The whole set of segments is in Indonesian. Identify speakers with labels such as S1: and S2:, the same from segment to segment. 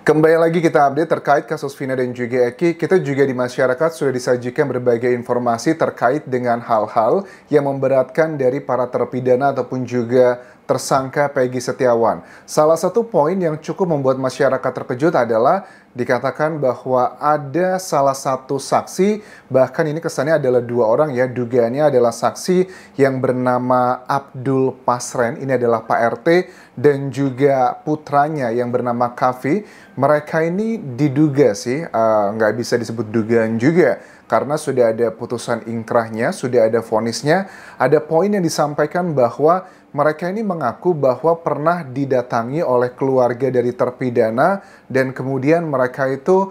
S1: Kembali lagi kita update terkait kasus Vina dan juga Eki. Kita juga di masyarakat sudah disajikan berbagai informasi terkait dengan hal-hal yang memberatkan dari para terpidana ataupun juga tersangka Peggy Setiawan. Salah satu poin yang cukup membuat masyarakat terkejut adalah dikatakan bahwa ada salah satu saksi, bahkan ini kesannya adalah dua orang ya, dugaannya adalah saksi yang bernama Abdul Pasren, ini adalah Pak RT, dan juga putranya yang bernama Kavi. Mereka ini diduga sih, nggak bisa disebut dugaan juga, karena sudah ada putusan ingkrahnya, sudah ada vonisnya. Ada poin yang disampaikan bahwa mereka ini mengaku bahwa pernah didatangi oleh keluarga dari terpidana dan kemudian mereka itu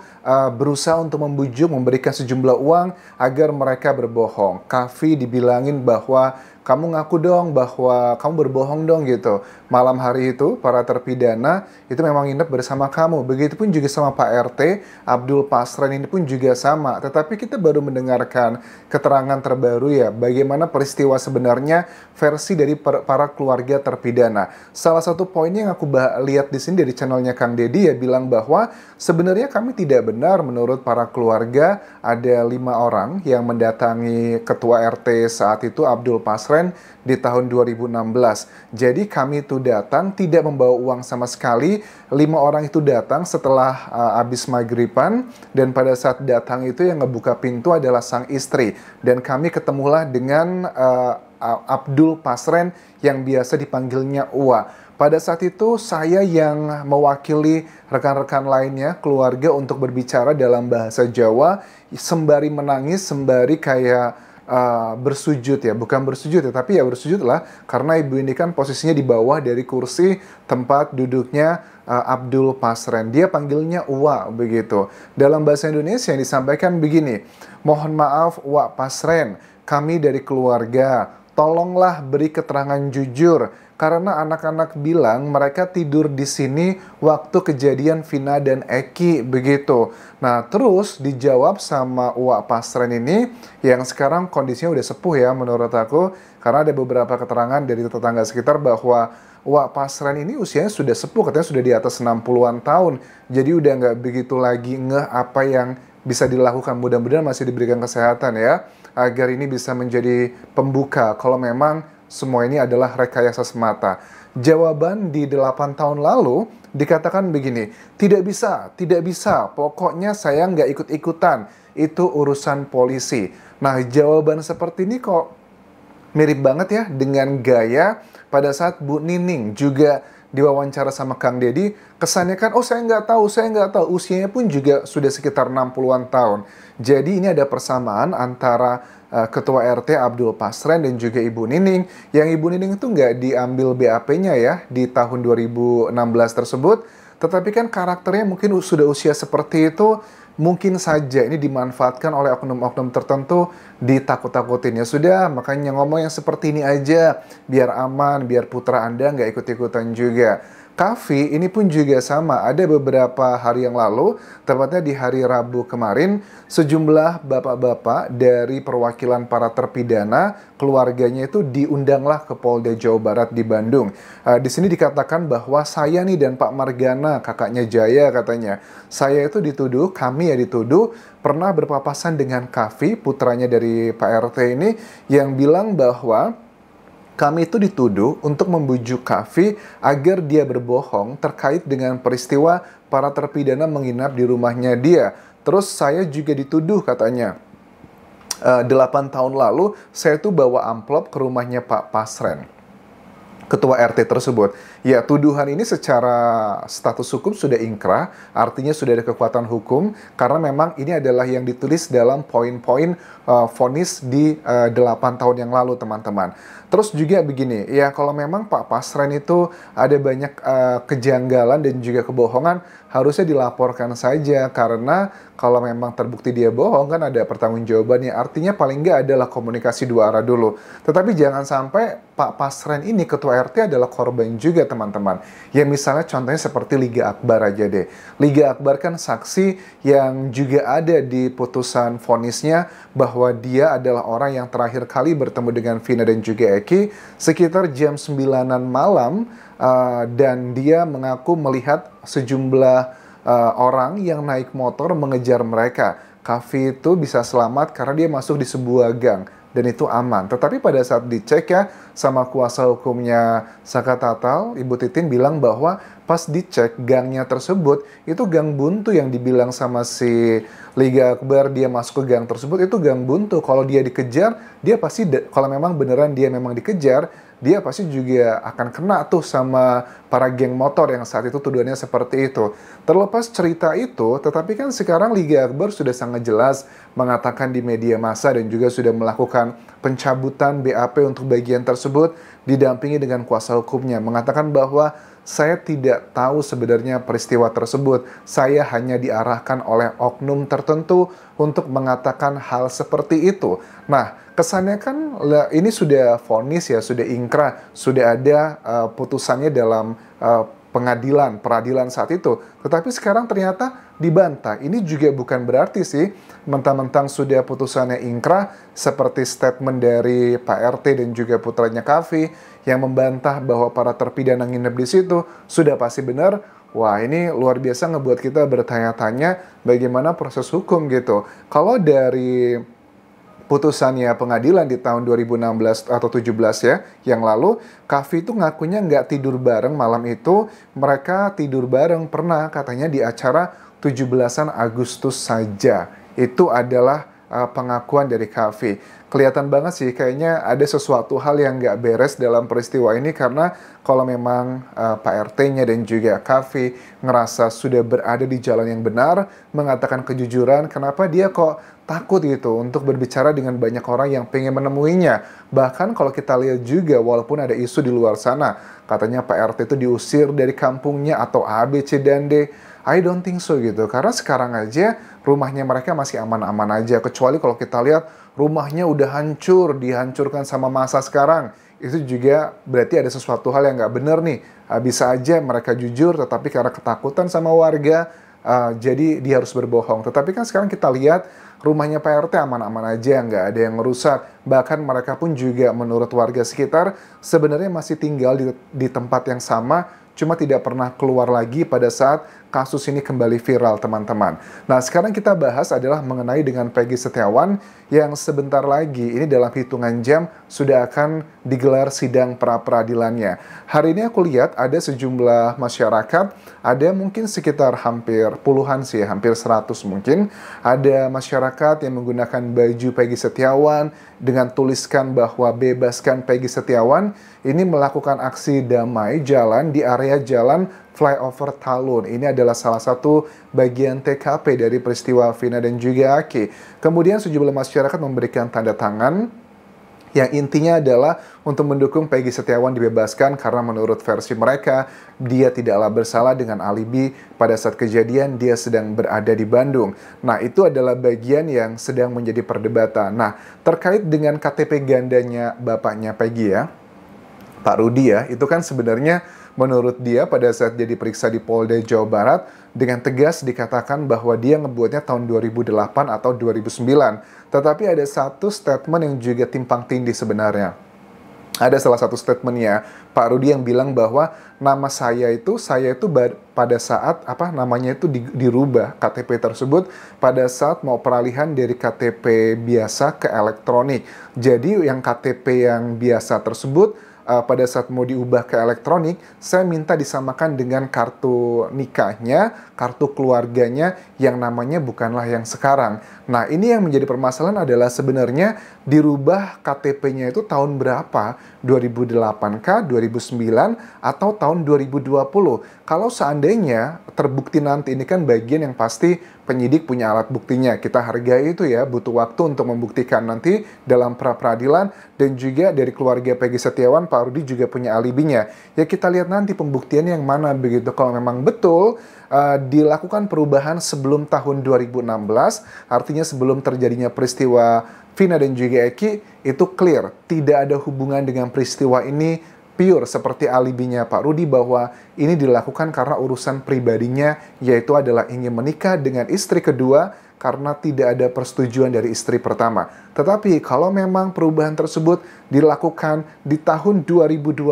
S1: berusaha untuk membujuk, memberikan sejumlah uang agar mereka berbohong. Kavi dibilangin bahwa kamu ngaku dong bahwa kamu berbohong dong gitu. Malam hari itu para terpidana itu memang nginep bersama kamu. Begitupun juga sama Pak RT, Abdul Pasren ini pun juga sama. Tetapi kita baru mendengarkan keterangan terbaru ya, bagaimana peristiwa sebenarnya versi dari para keluarga terpidana. Salah satu poinnya yang aku lihat di sini dari channelnya Kang Deddy ya bilang bahwa sebenarnya kami tidak benar menurut para keluarga ada 5 orang yang mendatangi ketua RT saat itu Abdul Pasren di tahun 2016. Jadi kami itu datang tidak membawa uang sama sekali. 5 orang itu datang setelah habis maghriban dan pada saat datang itu yang ngebuka pintu adalah sang istri dan kami ketemulah dengan Abdul Pasren yang biasa dipanggilnya Uwa. Pada saat itu saya yang mewakili rekan-rekan lainnya, keluarga untuk berbicara dalam bahasa Jawa sembari menangis, sembari kayak bersujud ya, bukan bersujud ya, tapi ya bersujud lah karena ibu ini kan posisinya di bawah dari kursi tempat duduknya Abdul Pasren. Dia panggilnya Uwa begitu. Dalam bahasa Indonesia yang disampaikan begini, mohon maaf Uwa Pasren, kami dari keluarga, tolonglah beri keterangan jujur karena anak-anak bilang mereka tidur di sini waktu kejadian Vina dan Eki begitu. Nah terus dijawab sama Uwa Pasren ini yang sekarang kondisinya udah sepuh ya menurut aku, karena ada beberapa keterangan dari tetangga sekitar bahwa Uwa Pasren ini usianya sudah sepuh, katanya sudah di atas 60-an tahun. Jadi udah nggak begitu lagi ngeh apa yang bisa dilakukan. Mudah-mudahan masih diberikan kesehatan ya, agar ini bisa menjadi pembuka kalau memang semua ini adalah rekayasa semata. Jawaban di 8 tahun lalu dikatakan begini, tidak bisa, pokoknya saya nggak ikut-ikutan, itu urusan polisi. Nah jawaban seperti ini kok mirip banget ya dengan gaya pada saat Bu Nining juga diwawancara sama Kang Deddy, kesannya kan, oh saya nggak tahu, usianya pun juga sudah sekitar 60-an tahun. Jadi ini ada persamaan antara Ketua RT Abdul Pasren dan juga Ibu Nining, yang Ibu Nining itu nggak diambil BAP-nya ya di tahun 2016 tersebut, tetapi kan karakternya mungkin sudah usia seperti itu, mungkin saja ini dimanfaatkan oleh oknum-oknum tertentu, ditakut-takutin. Ya sudah, makanya ngomong yang seperti ini aja, biar aman, biar putra Anda nggak ikut-ikutan juga. Kavi ini pun juga sama, ada beberapa hari yang lalu, tepatnya di hari Rabu kemarin, sejumlah bapak-bapak dari perwakilan para terpidana, keluarganya itu diundanglah ke Polda Jawa Barat di Bandung. Di sini dikatakan bahwa saya nih dan Pak Margana, kakaknya Jaya katanya, saya itu dituduh, kami ya dituduh, pernah berpapasan dengan Kavi, putranya dari Pak RT ini, yang bilang bahwa kami itu dituduh untuk membujuk Kavi agar dia berbohong terkait dengan peristiwa para terpidana menginap di rumahnya dia. Terus saya juga dituduh katanya, 8 tahun lalu saya tuh bawa amplop ke rumahnya Pak Pasren, Ketua RT tersebut. Ya, tuduhan ini secara status hukum sudah ingkrah, artinya sudah ada kekuatan hukum, karena memang ini adalah yang ditulis dalam poin-poin vonis di 8 tahun yang lalu, teman-teman. Terus juga begini, ya kalau memang Pak Pasren itu ada banyak kejanggalan dan juga kebohongan, harusnya dilaporkan saja, karena kalau memang terbukti dia bohong kan ada pertanggungjawabannya. Artinya paling nggak adalah komunikasi dua arah dulu. Tetapi jangan sampai Pak Pasren ini, Ketua RT, adalah korban juga, teman-teman. Ya misalnya contohnya seperti Liga Akbar aja deh. Liga Akbar kan saksi yang juga ada di putusan vonisnya bahwa dia adalah orang yang terakhir kali bertemu dengan Vina dan juga Eki sekitar jam 9-an malam, dan dia mengaku melihat sejumlah orang yang naik motor mengejar mereka. Kavi itu bisa selamat karena dia masuk di sebuah gang dan itu aman. Tetapi pada saat dicek ya sama kuasa hukumnya Saka Tatal, Ibu Titin bilang bahwa pas dicek gangnya tersebut itu gang buntu yang dibilang sama si Liga Akbar dia masuk ke gang tersebut itu gang buntu. Kalau dia dikejar, dia pasti kalau memang beneran dia memang dikejar, dia pasti juga akan kena tuh sama para geng motor yang saat itu tuduhannya seperti itu. Terlepas cerita itu, tetapi kan sekarang Liga Akbar sudah sangat jelas mengatakan di media massa dan juga sudah melakukan pencabutan BAP untuk bagian tersebut didampingi dengan kuasa hukumnya. Mengatakan bahwa saya tidak tahu sebenarnya peristiwa tersebut. Saya hanya diarahkan oleh oknum tertentu untuk mengatakan hal seperti itu. Nah, kesannya kan ini sudah vonis ya, sudah ingkrah, sudah ada putusannya dalam peradilan saat itu. Tetapi sekarang ternyata dibantah. Ini juga bukan berarti sih mentang-mentang sudah putusannya ingkrah seperti statement dari Pak RT dan juga putranya Kavi yang membantah bahwa para terpidana nginep di situ sudah pasti benar. Wah, ini luar biasa ngebuat kita bertanya-tanya bagaimana proses hukum gitu. Kalau dari putusannya pengadilan di tahun 2016 atau 17 ya, yang lalu, Kavi itu ngakunya nggak tidur bareng malam itu, mereka tidur bareng pernah katanya di acara 17-an Agustus saja. Itu adalah pengakuan dari Kavi. Kelihatan banget sih kayaknya ada sesuatu hal yang nggak beres dalam peristiwa ini karena kalau memang Pak RT-nya dan juga Kavi ngerasa sudah berada di jalan yang benar, mengatakan kejujuran, kenapa dia kok takut gitu untuk berbicara dengan banyak orang yang pengen menemuinya. Bahkan kalau kita lihat juga walaupun ada isu di luar sana, katanya Pak RT itu diusir dari kampungnya atau A, B, C, dan D. I don't think so gitu, karena sekarang aja rumahnya mereka masih aman-aman aja, kecuali kalau kita lihat rumahnya udah hancur, dihancurkan sama masa sekarang, itu juga berarti ada sesuatu hal yang nggak bener nih. Bisa aja mereka jujur, tetapi karena ketakutan sama warga, jadi dia harus berbohong. Tetapi kan sekarang kita lihat rumahnya Pak RT aman-aman aja, nggak ada yang merusak. Bahkan mereka pun juga menurut warga sekitar sebenarnya masih tinggal di tempat yang sama, cuma tidak pernah keluar lagi pada saat kasus ini kembali viral, teman-teman. Nah, sekarang kita bahas adalah mengenai dengan Peggy Setiawan yang sebentar lagi, ini dalam hitungan jam, sudah akan digelar sidang pra-peradilannya. Hari ini aku lihat ada sejumlah masyarakat, ada mungkin sekitar hampir puluhan sih, hampir 100 mungkin. Ada masyarakat yang menggunakan baju Peggy Setiawan dengan tuliskan bahwa bebaskan Peggy Setiawan, ini melakukan aksi damai jalan di area jalan Flyover Talun. Ini adalah salah satu bagian TKP dari peristiwa Vina dan juga Aki. Kemudian sejumlah masyarakat memberikan tanda tangan yang intinya adalah untuk mendukung Peggy Setiawan dibebaskan karena menurut versi mereka, dia tidaklah bersalah dengan alibi pada saat kejadian dia sedang berada di Bandung. Nah, itu adalah bagian yang sedang menjadi perdebatan. Nah, terkait dengan KTP gandanya bapaknya Peggy ya, Pak Rudi ya, itu kan sebenarnya menurut dia pada saat dia diperiksa di Polda Jawa Barat dengan tegas dikatakan bahwa dia ngebuatnya tahun 2008 atau 2009. Tetapi ada satu statement yang juga timpang tindih sebenarnya. Ada salah satu statementnya Pak Rudi yang bilang bahwa nama saya itu pada saat namanya itu dirubah KTP tersebut pada saat mau peralihan dari KTP biasa ke elektronik. Jadi yang KTP yang biasa tersebut pada saat mau diubah ke elektronik, saya minta disamakan dengan kartu nikahnya, kartu keluarganya yang namanya bukanlah yang sekarang. Nah, ini yang menjadi permasalahan adalah sebenarnya dirubah KTP-nya itu tahun berapa? 2008 kah, 2009, atau tahun 2020? Kalau seandainya terbukti nanti, ini kan bagian yang pasti penyidik punya alat buktinya. Kita hargai itu ya, butuh waktu untuk membuktikan nanti dalam pra-peradilan, dan juga dari keluarga Peggy Setiawan, Pak Rudi juga punya alibinya. Ya kita lihat nanti pembuktiannya yang mana begitu. Kalau memang betul dilakukan perubahan sebelum tahun 2016, artinya sebelum terjadinya peristiwa Vina dan juga Eki, itu clear, tidak ada hubungan dengan peristiwa ini, pure seperti alibinya Pak Rudi bahwa ini dilakukan karena urusan pribadinya, yaitu adalah ingin menikah dengan istri kedua karena tidak ada persetujuan dari istri pertama. Tetapi kalau memang perubahan tersebut dilakukan di tahun 2020,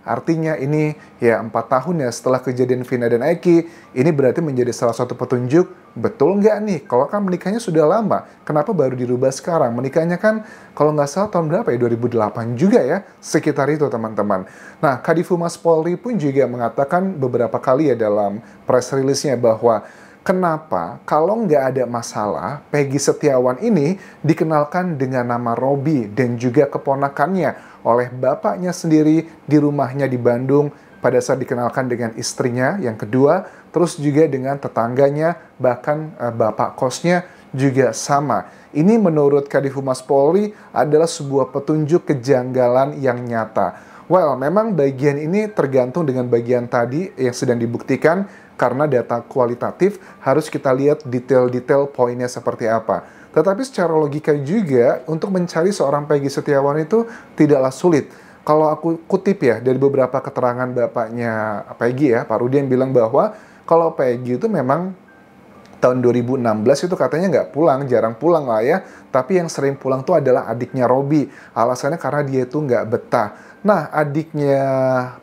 S1: artinya ini ya 4 tahun ya setelah kejadian Vina dan Eki, ini berarti menjadi salah satu petunjuk, betul nggak nih? Kalau kan menikahnya sudah lama, kenapa baru dirubah sekarang? Menikahnya kan kalau nggak salah tahun berapa ya? 2008 juga ya, sekitar itu teman-teman. Nah, Kadif Humas Polri pun juga mengatakan beberapa kali ya dalam press release-nya bahwa kenapa kalau nggak ada masalah, Peggy Setiawan ini dikenalkan dengan nama Robi dan juga keponakannya oleh bapaknya sendiri di rumahnya di Bandung pada saat dikenalkan dengan istrinya yang kedua, terus juga dengan tetangganya, bahkan bapak kosnya juga sama. Ini menurut Kadif Humas Polri adalah sebuah petunjuk kejanggalan yang nyata. Well, memang bagian ini tergantung dengan bagian tadi yang sedang dibuktikan karena data kualitatif harus kita lihat detail-detail poinnya seperti apa. Tetapi secara logika juga untuk mencari seorang Peggy Setiawan itu tidaklah sulit. Kalau aku kutip ya dari beberapa keterangan bapaknya Peggy ya, Pak Rudi yang bilang bahwa kalau Peggy itu memang tahun 2016 itu katanya nggak pulang, jarang pulang lah ya. Tapi yang sering pulang tuh adalah adiknya Robi. Alasannya karena dia itu nggak betah. Nah, adiknya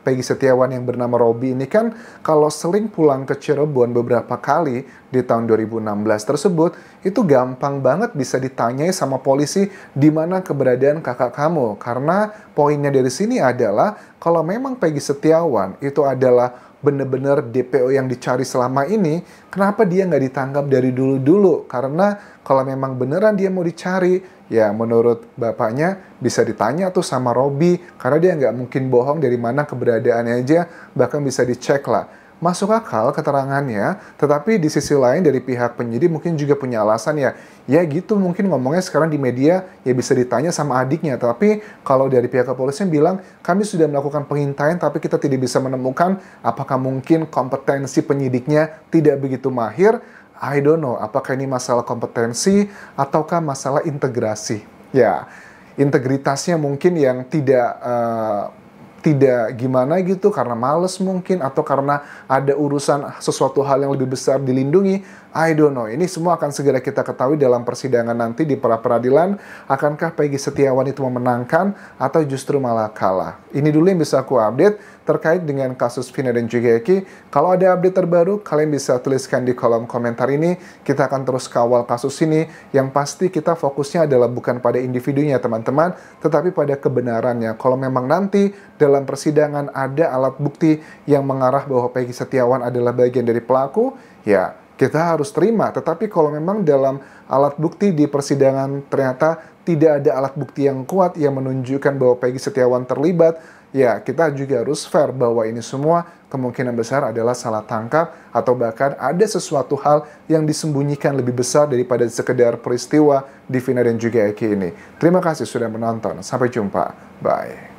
S1: Peggy Setiawan yang bernama Robi ini kan kalau sering pulang ke Cirebon beberapa kali di tahun 2016 tersebut, itu gampang banget bisa ditanyai sama polisi di mana keberadaan kakak kamu. Karena poinnya dari sini adalah kalau memang Peggy Setiawan itu adalah benar-benar DPO yang dicari selama ini, kenapa dia nggak ditangkap dari dulu-dulu? Karena kalau memang beneran dia mau dicari, ya menurut bapaknya bisa ditanya tuh sama Robi, karena dia nggak mungkin bohong dari mana keberadaannya aja, bahkan bisa dicek lah. Masuk akal keterangannya, tetapi di sisi lain dari pihak penyidik mungkin juga punya alasan ya gitu mungkin ngomongnya sekarang di media ya bisa ditanya sama adiknya, tapi kalau dari pihak kepolisian bilang kami sudah melakukan pengintaian tapi kita tidak bisa menemukan apakah mungkin kompetensi penyidiknya tidak begitu mahir. I don't know, apakah ini masalah kompetensi ataukah masalah integrasi. Ya, integritasnya mungkin yang tidak gimana gitu karena males mungkin atau karena ada urusan sesuatu hal yang lebih besar dilindungi. I don't know. Ini semua akan segera kita ketahui dalam persidangan nanti di pra peradilan. Akankah Peggy Setiawan itu memenangkan atau justru malah kalah? Ini dulu yang bisa aku update terkait dengan kasus Vina dan juga Eki. Kalau ada update terbaru, kalian bisa tuliskan di kolom komentar ini. Kita akan terus kawal kasus ini. Yang pasti kita fokusnya adalah bukan pada individunya teman-teman, tetapi pada kebenarannya. Kalau memang nanti dalam persidangan ada alat bukti yang mengarah bahwa Peggy Setiawan adalah bagian dari pelaku, ya kita harus terima. Tetapi kalau memang dalam alat bukti di persidangan ternyata tidak ada alat bukti yang kuat yang menunjukkan bahwa Peggy Setiawan terlibat, ya kita juga harus fair bahwa ini semua kemungkinan besar adalah salah tangkap atau bahkan ada sesuatu hal yang disembunyikan lebih besar daripada sekedar peristiwa di Vina dan juga Eki ini. Terima kasih sudah menonton. Sampai jumpa. Bye.